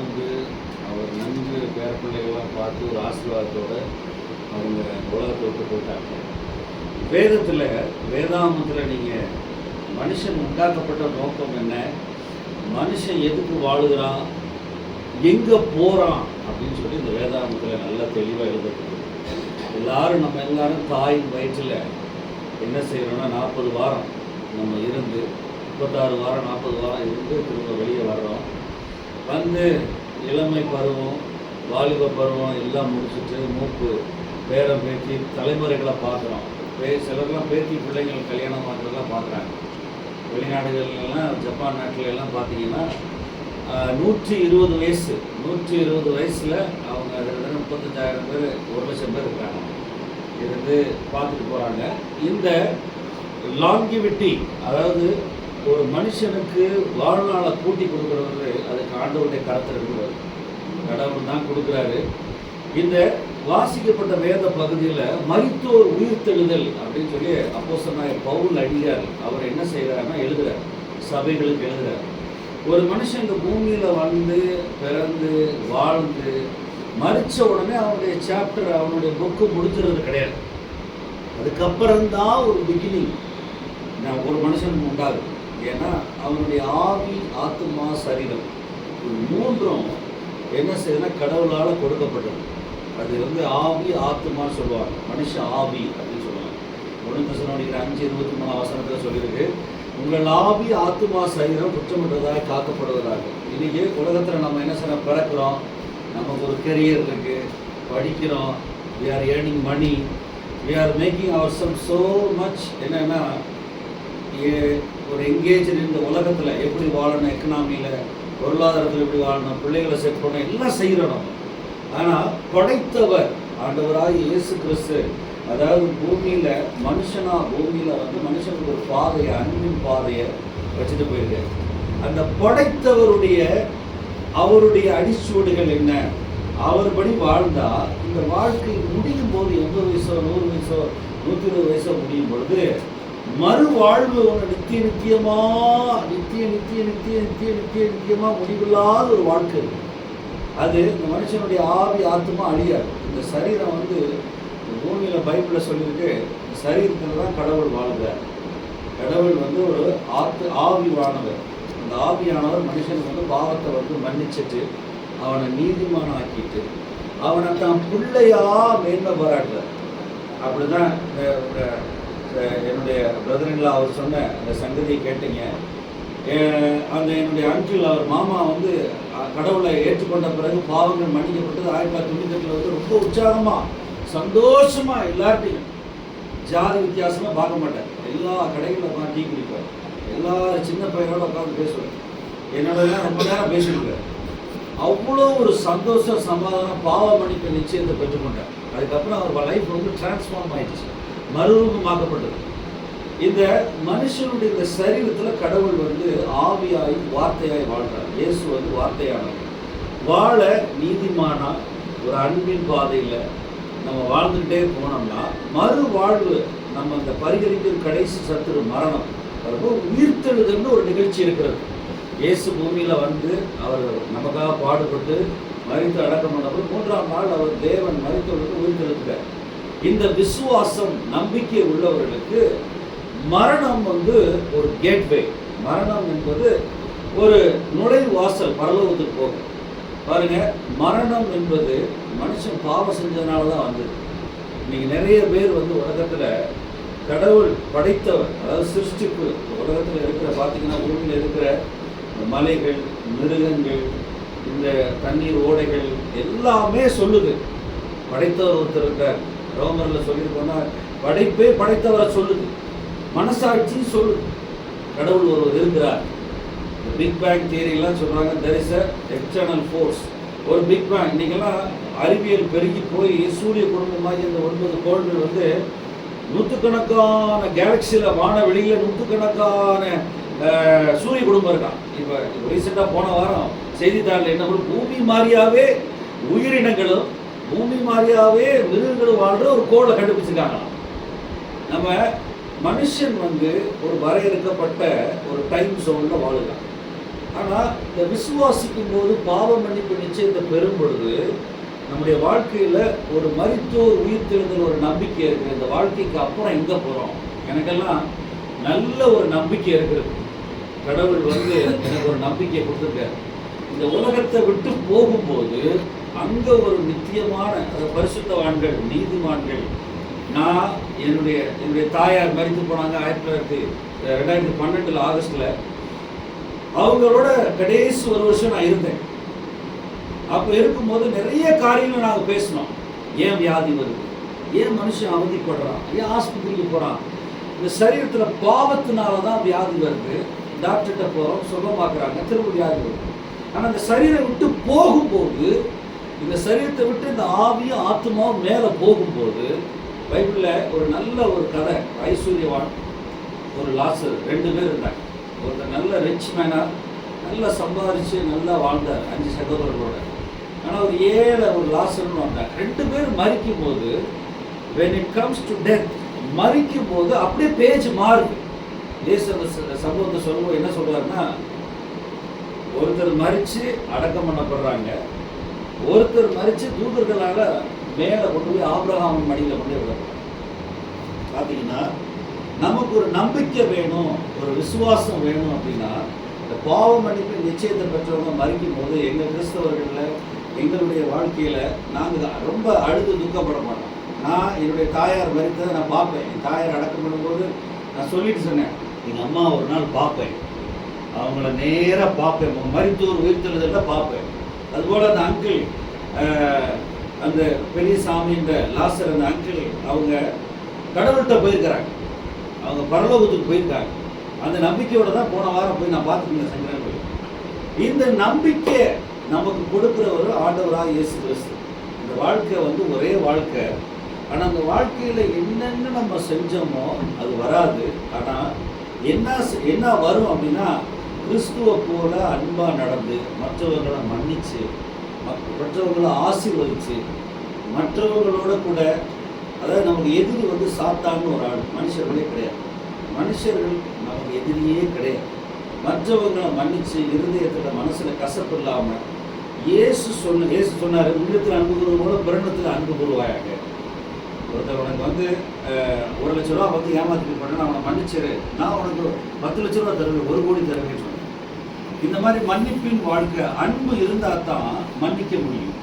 வாழ்ந்து அவர் நன்கு பேர பிள்ளைகள்லாம் பார்த்து ஒரு ஆசீர்வாதத்தோடு அவங்க உலகத்தை விட்டு போயிட்டாங்க. வேதத்தில் வேதாமத்தில் நீங்கள் மனுஷன் உண்டாக்கப்பட்ட நோக்கம் என்ன, மனுஷன் எதுக்கு வாழுகிறான், எங்கே போகிறான் அப்படின்னு சொல்லி இந்த வேதாமத்தில் நல்லா தெளிவாக எழுதப்பட்டது. எல்லாரும் நம்ம எல்லாரும் தாயின் வயிற்றில் என்ன செய்கிறோன்னா 40 வாரம் நம்ம இருந்து 36 வாரம் 40 வாரம் இருந்து திரும்ப வெளியே வர்றோம். வந்து இளமை பருவம் வாலிப பருவம் எல்லாம் முடிச்சுட்டு மூப்பு பேரம் பேத்தி தலைமுறைகளை பார்க்குறோம். சிலர்லாம் பேத்தி பிள்ளைங்கள் கல்யாணம் பண்ணுறதெல்லாம் பார்க்குறாங்க. வெளிநாடுகள்லாம் ஜப்பான் நாட்டில் எல்லாம் பார்த்தீங்கன்னா 120 வயசு 120 வயசில் அவங்க 35,000 பேர் 1,00,000 பேர் இருக்காங்க, இருந்து பார்த்துட்டு போகிறாங்க. இந்த லாங்கிவிட்டி, அதாவது ஒரு மனுஷனுக்கு வாழ்நாளை கூட்டி கொடுக்குறது அதுக்கு ஆண்டவருடைய கருத்தில் இருக்கிறது, கடவுள் தான் கொடுக்குறாரு. இந்த வாசிக்கப்பட்ட வேத பகுதியில் மரித்தோர் உயிர்த்தெழுதல் அப்படின்னு சொல்லி அப்போஸ்தலனாகிய பவுல் அடியார் அவர் என்ன செய்கிறாருன்னா எழுதுகிறார், சபைகளுக்கு எழுதுகிறார். ஒரு மனுஷன் இந்த பூமியில் வந்து பிறந்து வாழ்ந்து மறித்த உடனே அவனுடைய சாப்டர் அவனுடைய புக்கு முடிஞ்சுறது கிடையாது. அதுக்கப்புறம்தான் ஒரு பிகினிங் ஒரு மனுஷனுக்கு உண்டாகும். ஏன்னா அவனுடைய ஆவி ஆத்மா சரீரம் மூன்றும் என்ன செய்யுதுன்னா கடவுளால் கொடுக்கப்பட்டது. அது வந்து ஆவி ஆத்மான்னு சொல்லுவாங்க, மனுஷ ஆவி அப்படின்னு சொல்லுவாங்க. 1 தெசலோனிக்கர் 5:23 சொல்லியிருக்கு, உங்கள் ஆவி ஆத்மா சரீரம் குற்றமற்றதாக காக்கப்படுவதாக. இன்றைக்கி உலகத்தில் நம்ம என்ன செய்ய பிறக்கிறோம், நமக்கு ஒரு கெரியர் இருக்குது, படிக்கிறோம், we are earning money, we are making ourselves so much. என்னென்னா ஒரு எங்கேஜ் இந்த உலகத்தில் எப்படி வாழணும், எக்கனாமியில் பொருளாதாரத்தில் எப்படி வாழணும், பிள்ளைகளை செட் பண்ணணும், எல்லாம் செய்கிறோம் நம்ம. ஆனால் படைத்தவர் ஆண்டவராக இயேசு கிறிஸ்து, அதாவது பூமியில் பூமியில் வந்து மனுஷனுக்கு ஒரு பாதையை, அன்பின் பாதையை வச்சுட்டு போயிருக்காரு. அந்த அவருடைய அடிச்சுவடுகள் என்ன, அவர் படி வாழ்ந்தால் இந்த வாழ்க்கை முடியும் போது 80 வயசோ 100 வயசோ 120 வயசோ முடியும் பொழுது மறுவாழ்வு ஒன்று நித்தியமா முடிவில்லாத ஒரு வாழ்க்கை இருக்கு. அது இந்த மனுஷனுடைய ஆவி ஆத்மா அழியாது. இந்த சரீரம் வந்து பூமியில் பைபிளில் சொல்லியிருக்கு, சரீரத்தில் தான் கடவுள் வாழ்கிறார். கடவுள் வந்து ஒரு ஆவியானவர். அந்த ஆவியானவர் மனுஷனுக்கு வந்து பாவத்தை வந்து மன்னிச்சுட்டு அவனை நீதிமான ஆக்கிட்டு அவனை தான் பிள்ளையா மேன்மை பாராட்டுறார். அப்படிதான் என்னுடைய பிரதரின்ல அவர் சொன்ன அந்த சங்கதியை கேட்டீங்க. அந்த என்னுடைய அங்கிள், அவர் மாமா வந்து கடவுளை ஏற்றுக்கொண்ட பிறகு பாவங்கள் மன்னிக்கப்பட்டது 1998 வந்து ரொம்ப உற்சாகமாக சந்தோஷமாக எல்லார்ட்டையும் ஜாதி வித்தியாசமாக பார்க்க மாட்டேன், எல்லா கடைகளில் உட்காந்து டீ குடிப்பார், எல்லா சின்ன பையனோட உட்காந்து பேசுவார், என்னோடலாம் ரொம்ப நேரம் பேசியிருக்கார். அவ்வளோ ஒரு சந்தோஷம் சமாதானம் பாவ மன்னிப்பு நிச்சயத்தை பெற்றுக்கொண்டார். அதுக்கப்புறம் அவர் லைஃப் வந்து டிரான்ஸ்ஃபார்ம் ஆயிடுச்சு, மறுரூபமாக்கப்பட்டது. இந்த மனுஷனுடைய இந்த சரீரத்தில் கடவுள் வந்து ஆவியாகி வார்த்தையாகி வாழ்கிறார். இயேசு வந்து வார்த்தையானவர். வாழ நீதிமானா ஒரு அன்பின் பாதையில் நம்ம வாழ்ந்துக்கிட்டே போனோம்னா மறுவாழ்வு நம்ம அந்த பரிகரிக்கிற கடைசி சத்துரு மரணம், அதுபோல் உயிர்த்தெழுதல்னு ஒரு நிகழ்ச்சி இருக்கிறது. இயேசு பூமியில் வந்து அவர் நமக்காக பாடுபட்டு மரித்து அடக்கம் பண்ணவர் 3ஆம் நாள் அவர் தேவன் மரித்தவர்களுக்கு உயிர்த்தெழுகிறார். இந்த விசுவாசம் நம்பிக்கை உள்ளவர்களுக்கு மரணம் வந்து ஒரு கேட்வே. மரணம் என்பது ஒரு நுழைவாசல் பரலோகத்துக்கு போகும். பாருங்க, மரணம் என்பது மனுஷன் பாவம் செஞ்சதுனால தான் வந்தது. இன்னைக்கு நிறைய பேர் வந்து உலகத்தில் கடவுள் படைத்தவர், அதாவது சிருஷ்டிப்பு உலகத்தில் இருக்கிற பார்த்தீங்கன்னா பூமியில் இருக்கிற மலைகள், மிருகங்கள், இந்த தண்ணீர் ஓடைகள் எல்லாமே சொல்லுது படைத்தவர் ஒருத்தர் இருக்கார். ரோமரில் சொல்லியிருக்கோன்னா படைப்பே படைத்தவரை சொல்லுது, மனசாட்சி சொல்லுது கடவுள் ஒருவர் இருக்கிறார். பிக் பேங் தியரிலாம் சொல்கிறாங்க, there is a external force, ஒரு பிக் பேங். இன்றைக்கெல்லாம் அறிவியல் பெருகி போய் சூரிய குடும்பமாக இந்த 9 கோள்கள் வந்து நூற்றுக்கணக்கான கேலக்சியில் வானவெளியில் நூற்றுக்கணக்கான சூரிய குடும்பம் இருக்கான். இப்போ ரீசெண்டாக போன வாரம் செய்தித்தாளில் என்ன பூமி மாதிரியாவே உயிரினங்களும் பூமி மாதிரியாவே மிருகங்களும் வாழ்கிற ஒரு கோளை கண்டுபிடிச்சிருக்காங்களாம். நம்ம மனுஷன் வந்து ஒரு வரையறுக்கப்பட்ட ஒரு டைம் ஜோனில் வாழுகிறான். ஆனால் இந்த விசுவாசிக்கும் போது பாவ மன்னிப்பு நிச்சயத்தை பெறும் பொழுது நம்முடைய வாழ்க்கையில் ஒரு மரித்தோர் உயிர்த்தெழுதல் ஒரு நம்பிக்கை இருக்குது. இந்த வாழ்க்கைக்கு அப்புறம் எங்கே போகிறோம்? எனக்கெல்லாம் நல்ல ஒரு நம்பிக்கை இருக்கிறது. கடவுள் வந்து எனக்கு ஒரு நம்பிக்கையை கொடுத்துருக்காரு. இந்த உலகத்தை விட்டு போகும்போது அங்கே ஒரு நித்தியமான பரிசுத்தவான்கள், நீதிமான்கள். நான் என்னுடைய தாயார் மரித்து போனாங்க 2012 ஆகஸ்டில். அவங்களோட கடைசி ஒரு வருஷம் நான் இருந்தேன். அப்போ இருக்கும்போது நிறைய காரியங்கள் நாங்கள் பேசினோம். ஏன் வியாதி வருது, ஏன் மனுஷன் அவதிப்படுறான், ஏன் ஆஸ்பத்திரிக்கு போகிறான், இந்த சரீரத்தில் பாவத்தினால தான் வியாதி வருது. டாக்டர்கிட்ட போகிறோம், சுகமாக்குறாங்க, திரும்ப வியாதி வருது. ஆனால் இந்த சரீரம் விட்டு போகும்போது, இந்த சரீரத்தை விட்டு இந்த ஆவியும் ஆத்மாவும் மேலே போகும்போது, பைபிளில் ஒரு நல்ல ஒரு கதை, ஐஸ்வர்யவான் ஒரு லாசர், 2 பேர் இருந்தாங்க. ஒருத்தர் நல்ல ரிச் மேனாக நல்லா சம்பாதிச்சு நல்லா வாழ்ந்தார் 5 சகோதரர்களோட. ஆனால் ஒரு ஏழை ஒரு லாசர்னு வந்தாங்க. 2 பேர் மரிக்கும் போது, when it comes to death, மரிக்கும் போது அப்படியே பேஜ் மாறுது. ஏசு அந்த சம்பவத்தை சொல்லும்போது என்ன சொல்றாருன்னா, ஒருத்தர் மரித்து அடக்கம் பண்ணப்படுறாங்க, ஒருத்தர் மரித்து தூதர்களால் மேலே கொண்டு போய் ஆபிரகாம் மடியில் கொண்டு விடுறாங்க. பார்த்தீங்கன்னா நமக்கு ஒரு நம்பிக்கை வேணும், ஒரு விசுவாசம் வேணும். அப்படின்னா இந்த பாவ மன்னிப்பு நிச்சயத்தை பெற்றவங்க மறிக்கும் போது எங்கள் கிறிஸ்தவர்களில் எங்களுடைய வாழ்க்கையில் நாங்கள் ரொம்ப அழுது துக்கப்பட மாட்டோம். நான் என்னுடைய தாயார் மரித்ததை நான் பார்ப்பேன். என் தாயார் அடக்கம் பண்ணும்போது நான் சொல்லிட்டு சொன்னேன், எங்கள் அம்மா ஒரு நாள் பார்ப்பேன், அவங்கள நேராக பார்ப்பேன், மரித்தோர் உயிர்த்தெழுதலில் பார்ப்பேன். அதுபோல் அந்த அங்கிள், அந்த பெரிய சாமின்ற லாசர், அந்த அங்கிள் அவங்க கடவுள்கிட்ட போயிருக்கிறாங்க, அவங்க பரலோகத்துக்கு போயிருக்காங்க. அந்த நம்பிக்கையோட தான் போன வாரம் போய் நான் பார்த்துருந்தேன் சங்கரன் கோயில். இந்த நம்பிக்கை நமக்கு கொடுக்குற ஒரு ஆண்டவராக இயேசு கிறிஸ்து. இந்த வாழ்க்கை வந்து ஒரே வாழ்க்கை. ஆனால் அந்த வாழ்க்கையில் என்னென்ன நம்ம செஞ்சோமோ அது வராது. ஆனால் என்ன வரும் அப்படின்னா, கிறிஸ்துவை போல அன்பாக நடந்து, மற்றவர்களை மன்னிச்சு, மற்றவர்களை ஆசீர்வதிச்சு, மற்றவர்களோட கூட, அதாவது நமக்கு எதிரி வந்து சாத்தான்னு ஒரு ஆள், மனுஷர்களே கிடையாது. மனுஷர்கள் நமக்கு எதிரியே கிடையாது. மற்றவங்களை மன்னிச்சு, இருதயத்தில் மனசில் கசப்பு இல்லாமல், இயேசு சொன்னார், உள்ளத்தில் அன்பு கூறுவோட பிரணத்தில் அன்பு கூறுவாயாக. ஒருத்தர் உனக்கு வந்து 1 லட்ச ரூபா வந்து ஏமாத்திட்டு பண்ண, நான் அவனை மன்னிச்சிரு, நான் உனக்கு 10 லட்ச ரூபா தருவேன், 1 கோடி தருவேன்னு சொன்னேன். இந்த மாதிரி மன்னிப்பின் வாழ்க்கை, அன்பு இருந்தால் தான் மன்னிக்க முடியும்.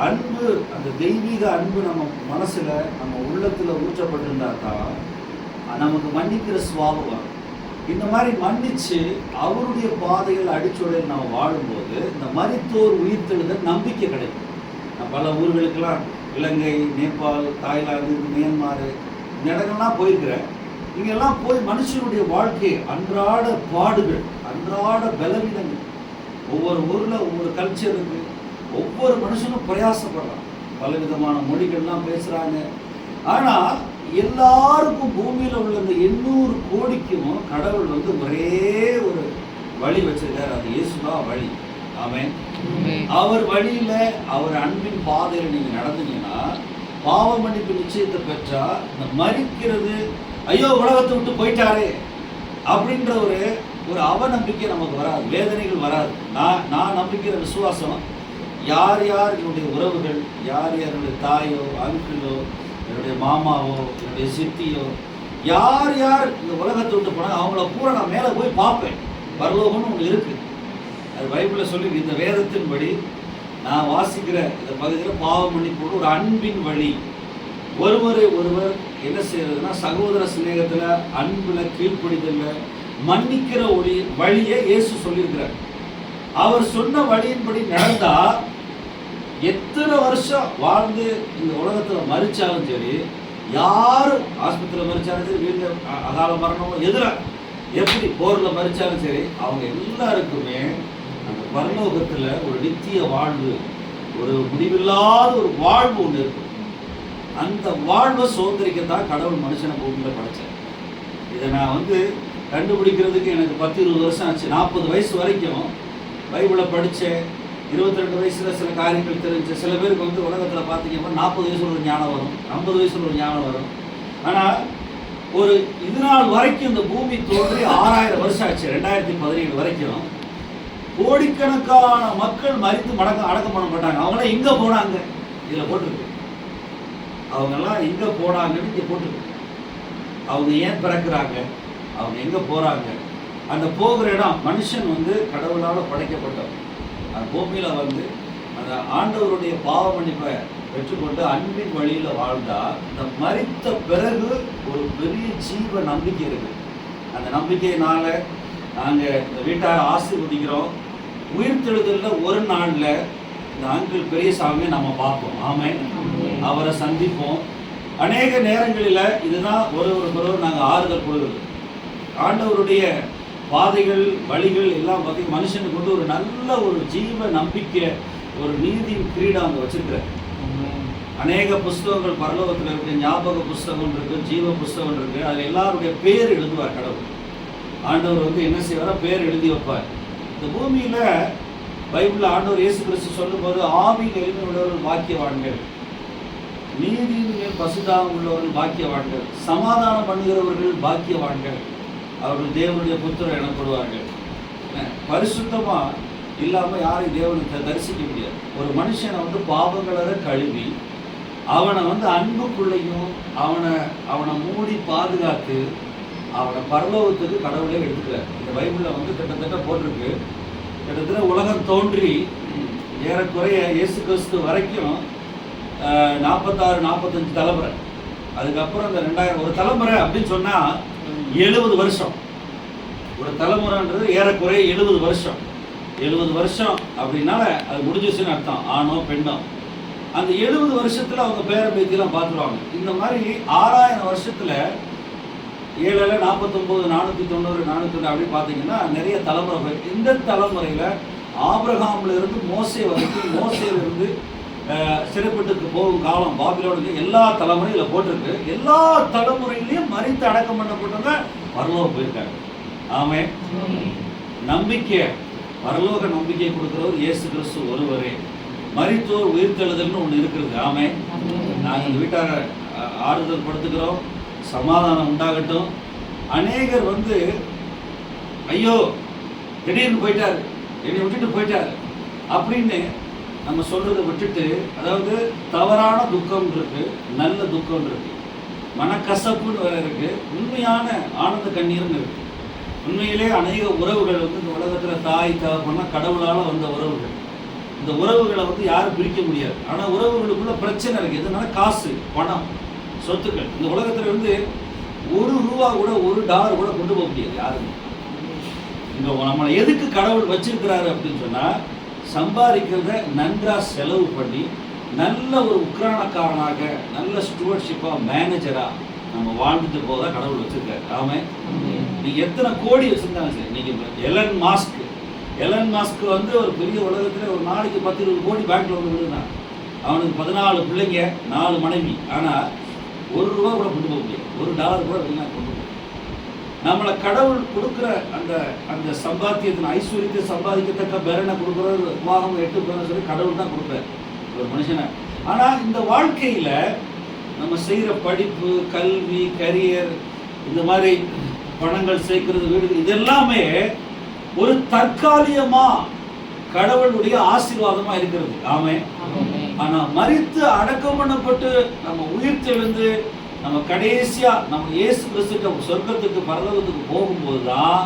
அன்பு, அந்த தெய்வீக அன்பு நம்ம மனசில், நம்ம உள்ளத்தில் ஊற்றப்பட்டிருந்தா தான் நமக்கு மன்னிக்கிற சுவாபம் வரும். இந்த மாதிரி மன்னிச்சு அவருடைய பாதைகள் அடிச்சுடையில் நம்ம வாழும்போது இந்த மரித்தோர் உயிர்த்தெழுதல் நம்பிக்கை கிடைக்கும். நான் பல ஊர்களுக்கெல்லாம், இலங்கை, நேபாள், தாய்லாந்து, மியான்மார், இந்த இடங்கள்லாம் போயிருக்கிறேன். இங்கெல்லாம் போய் மனுஷனுடைய வாழ்க்கை, அன்றாட பாடுகள், அன்றாட பலவீனங்கள், ஒவ்வொரு ஊரில் ஒவ்வொரு கல்ச்சர் இருக்குது. ஒவ்வொரு மனுஷனும் பிரயாசப்படுறான், பலவிதமான மொழிகள்லாம் பேசுகிறாங்க. ஆனால் எல்லாருக்கும் பூமியில் உள்ள இந்த 800 கோடிக்கும் கடவுள் வந்து ஒரே ஒரு வழி வச்சிருக்காரு. அது இயேசுதான் வழி. ஆமென். அவர் வழியில், அவர் அன்பின் பாதையில் நீங்கள் நடந்தீங்கன்னா, பாவ மன்னிப்பு நிச்சயத்தை பெற்றா, இந்த மரிக்கிறது, ஐயோ உலகத்தை விட்டு போயிட்டாரே அப்படின்ற ஒரு அவநம்பிக்கை நமக்கு வராது, வேதனைகள் வராது. நான் நம்பிக்கிற விசுவாசம், யார் என்னுடைய உறவுகள், யார் என்னுடைய தாயோ, அங்கிளோ, என்னுடைய மாமாவோ, என்னுடைய சித்தியோ, யார் இந்த உலகத்தை விட்டு போனால் அவங்கள பூரா நான் மேலே போய் பார்ப்பேன். பரலோகம்னு ஒன்று இருக்குது. அது பைபிளில் சொல்லி, இந்த வேதத்தின்படி நான் வாசிக்கிற இந்த பகுதியில் பாவ மன்னிப்போடு ஒரு அன்பின் வழி, ஒருவரை ஒருவர் என்ன செய்யறதுன்னா, சகோதர சிநேகத்தில், அன்பில், கீழ்ப்படிதலில் மன்னிக்கிற வழியை இயேசு சொல்லியிருக்கிறார். அவர் சொன்ன வழியின்படி நடந்தா, எத்தனை வருஷம் வாழ்ந்து இந்த உலகத்தில் மறிச்சாலும் சரி, யாரும் ஆஸ்பத்திரியில் மறிச்சாலும் சரி, வீட்டில் அகால மரணமோ எதிராக எப்படி போரில் மறிச்சாலும் சரி, அவங்க எல்லாருக்குமே அந்த பரலோகத்தில் ஒரு நித்திய வாழ்வு, ஒரு முடிவில்லாத ஒரு வாழ்வு ஒன்று இருக்கு. அந்த வாழ்வை சுதந்திரிக்கத்தான் கடவுள் மனுஷனை பூமியில் படைச்சார். இதை நான் வந்து கண்டுபிடிக்கிறதுக்கு எனக்கு 10-20 வருஷம் ஆச்சு. 40 வயசு வரைக்கும் பைபிளை படித்தேன். 22 வயசில் சில காரியங்கள் தெரிஞ்சு. சில பேருக்கு வந்து உலகத்தில் பார்த்தீங்கன்னா 40 வயசில் ஒரு ஞானம் வரும், 50 வயசில் ஒரு ஞானம் வரும். ஆனால் ஒரு இது நாள் வரைக்கும் இந்த பூமி தோன்றி 6000 வருஷம் ஆச்சு. 2017 வரைக்கும் கோடிக்கணக்கான மக்கள் மறித்து அடக்கம் பண்ணப்பட்டாங்க. அவங்களாம் எங்க போனாங்க? இதுல போட்டிருக்கு. அவங்கெல்லாம் எங்க போனாங்கன்னு இங்க போட்டிருக்கு. அவங்க ஏன் பிறக்கிறாங்க? அவங்க எங்க போறாங்க? அந்த போகிற இடம், மனுஷன் கடவுளால் படைக்கப்பட்டவர். அந்த பூமியில அந்த ஆண்டவருடைய பாவ மன்னிப்பை பெற்றுக்கொண்டு அன்பின் வழியில வாழ்ந்தா, இந்த மரித்த பிறகு ஒரு பெரிய ஜீவ நம்பிக்கை இருக்கு. அந்த நம்பிக்கையினால நாங்க இந்த வீட்டாரை ஆசீர்வதிக்கிறோம். உயிர்த்தெழுதல்ல ஒரு நாள்ல இந்த அங்கிள் பெரியசாமியை நம்ம பார்ப்போம். ஆமென். அவரை சந்திப்போம். அநேக நேரங்களில் இதுதான் ஒருவருக்கொருவர் நாங்கள் ஆறுதல் கொடுக்குறது. ஆண்டவருடைய பாதைகள் வழிகள் எல்லாம் பார்த்தீங்கன்னா மனுஷனுக்கு ஒரு நல்ல ஒரு ஜீவ நம்பிக்கை, ஒரு நீதியின் கிரீடம் அங்கே வச்சிருக்கிறார். அநேக புஸ்தகங்கள் பரலோகத்தில் இருக்கு, ஞாபக புஸ்தகம் இருக்கு, ஜீவ புஸ்தகம் இருக்கு. அதில் எல்லாருடைய பேர் எழுதுவார் கடவுள். ஆண்டவர் என்ன செய்வாரா? பேர் எழுதி வைப்பார். இந்த பூமியில பைபிளில் ஆண்டவர் இயேசு கிறிஸ்து சொல்லும்போது ஆவியில் எளிமையுள்ளவர்கள் பாக்கியவான்கள், நீதியின் மேல் பசுதாகம் உள்ளவர்கள் பாக்கியவான்கள், சமாதானம் பண்ணுகிறவர்கள் பாக்கியவான்கள், அவர்கள் தேவனுடைய புத்திரர் எனப்படுவார்கள். பரிசுத்தமா இல்லாம யாரையும் தேவனை தரிசிக்க முடியாது. ஒரு மனுஷனை பாவங்கள கழுவி அவனை அன்புக்குள்ளையும் அவனை மூடி பாதுகாத்து அவனை பரலோகத்துக்கு கடவுளே எடுத்துக்கிறார். இந்த பைபிளில் கிட்டத்தட்ட போட்டிருக்கு. கிட்டத்தட்ட உலகம் தோன்றி ஏறக்குறைய இயேசு கிறிஸ்து வரைக்கும் 46-45 தலைமுறை. அதுக்கப்புறம் இந்த 2000 ஒரு தலைமுறை அப்படின்னு சொன்னா 70 வருஷம். ஒரு தலைமுறைன்றது ஏறக்குறைய 70 வருஷம். 70 வருஷம் அப்படின்னால அது முடிஞ்சிச்சுன்னு அர்த்தம். ஆணோ பெண்ணோ அந்த 70 வருஷத்துல அவங்க பேர பேத்தியெல்லாம் பார்த்துருவாங்க. இந்த மாதிரி 6000 வருஷத்துல 7 49 490 400 அப்படி பார்த்தீங்கன்னா நிறைய தலைமுறை. இந்த தலைமுறையில ஆபிரகாம்ல இருந்து மோசே வரைக்கும், மோசேல இருந்து சிறைப்பட்டுக்கு போகும் காலம் பாபிலோனுக்கு எல்லா தலைமுறையில் போட்டிருக்கு. எல்லா தலைமுறையிலையும் மரித்து அடக்கம் பண்ணப்பட்டவங்க பரலோகம் போயிருக்காங்க. ஆமே. நம்பிக்கை, பரலோக நம்பிக்கை கொடுக்கிறவர் இயேசு கிறிஸ்து ஒருவரே. மரித்தோர் உயிர்த்தெழுதல்னு ஒன்று இருக்கிறது. ஆமே. நாங்கள் இந்த வீட்டார ஆறுதல் படுத்துக்கிறோம். சமாதானம் உண்டாகட்டும். அநேகர் ஐயோ திடீர்னு போயிட்டாரு, என்னை விட்டுட்டு போயிட்டாரு அப்படின்னு நம்ம சொல்றதை விட்டுட்டு, அதாவது தவறான துக்கம் இருக்கு, நல்ல துக்கம் இருக்கு, மனக்கசப்புன்னு வேற இருக்கு, உண்மையான ஆனந்த கண்ணீர்னு இருக்கு. உண்மையிலே அநேக உறவுகள் இந்த உலகத்துல தாய் தகப்பன்னா கடவுளால வந்த உறவுகள். இந்த உறவுகளை யாரும் பிரிக்க முடியாது. ஆனா உறவுகளுக்குள்ள பிரச்சனை இருக்கு. எதுனால? காசு, பணம், சொத்துக்கள். இந்த உலகத்துல $1 கூட $1 கூட கொண்டு போக முடியாது யாருமே. இங்க நம்மளை எதுக்கு கடவுள் வச்சிருக்கிறாரு அப்படின்னு சொன்னா, சம்பாதிக்கிறத நன்றா செலவு பண்ணி நல்ல ஒரு உக்ரானக்காரனாக, நல்ல ஸ்டூவர்ட்ஷிப்பா, மேனேஜரா நம்ம வாழ்ந்துட்டு போக கடவுள் வச்சிருக்காரு. ஆமே. நீங்க எத்தனை கோடி வச்சிருந்தாலும் சரி, நீங்க எலன் மாஸ்க் ஒரு பெரிய உலகத்துல ஒரு நாளைக்கு 10-20 கோடி பேங்க்ல விழுந்தான். அவனுக்கு 14 பிள்ளைங்க, 4 மனைவி. ஆனா $1 கூட கொண்டு போக முடியாது, $1 கூட கொண்டு போக. நம்மளை கடவுள் கொடுக்குற அந்த சம்பாத்தியத்தின் ஐஸ்வர்யத்தை சம்பாதிக்கத்தக்க பேரனை கொடுக்குறது உபாகம் 8 பேரை சொல்லி கடவுள் தான் கொடுக்குறாரு ஒரு மனுஷனை. ஆனால் இந்த வாழ்க்கையில் நம்ம செய்கிற படிப்பு, கல்வி, கரியர், இந்த மாதிரி பணங்கள் சேர்க்கிறது, வீடு, இதெல்லாமே ஒரு தற்காலிகமா கடவுளுடைய ஆசீர்வாதமா இருக்கிறது. ஆமே. ஆனா மரித்து அடக்கம் பண்ணப்பட்டு நம்ம உயிர் தெழுந்து நம்ம கடைசியா நம்ம இயேசு கிறிஸ்து சொர்க்கத்துக்கு பரலோகத்துக்கு போகும்போது தான்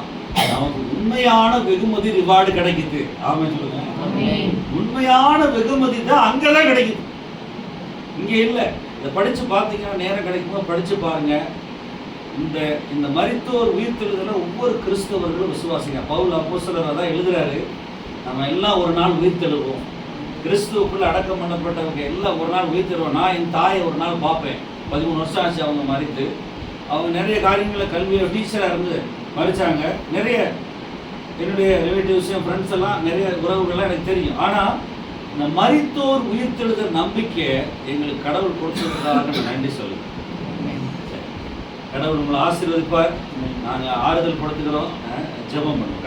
நமக்கு உண்மையான வெகுமதி, ரிவார்டு கிடைக்குது. ஆமே சொல்லுங்க. உண்மையான வெகுமதி தான் அங்கதான் கிடைக்குது, இங்க இல்லை. இதை படிச்சு பார்த்தீங்கன்னா நேரம் கிடைக்கும்போது படிச்சு பாருங்க. இந்த மரித்தோர் உயிர்த்தெழுதல ஒவ்வொரு கிறிஸ்தவர்களும் விசுவாசிங்க. பவுல் அப்போஸ்தலர் தான் எழுதுறாரு, நம்ம எல்லாம் ஒரு நாள் உயிர்த்தெழுவோம். கிறிஸ்துவுக்குள்ள அடக்கம் பண்ணப்பட்டவங்க எல்லாம் ஒரு நாள் உயிர்த்தெழுவோம். நான் என் தாயை ஒரு நாள் பார்ப்பேன். 13 வருஷம் ஆச்சு அவங்க மறித்து. அவங்க நிறைய காரியங்களை கல்வியை டீச்சராக இருந்து மறிச்சாங்க. நிறைய என்னுடைய ரிலேட்டிவ்ஸ், என் ஃப்ரெண்ட்ஸ் எல்லாம், நிறைய உறவுகள்லாம் எனக்கு தெரியும். ஆனால் இந்த மரித்தோர் உயிர்த்தெழுதல் நம்பிக்கை எங்களுக்கு கடவுள் கொடுத்ததுக்காக நன்றி சொல்லுங்க. கடவுள் உங்களை ஆசீர்வதிப்பார். நாங்கள் ஆறுதல் படுத்துக்கிறோம். ஜெபம் பண்ணுவோம்.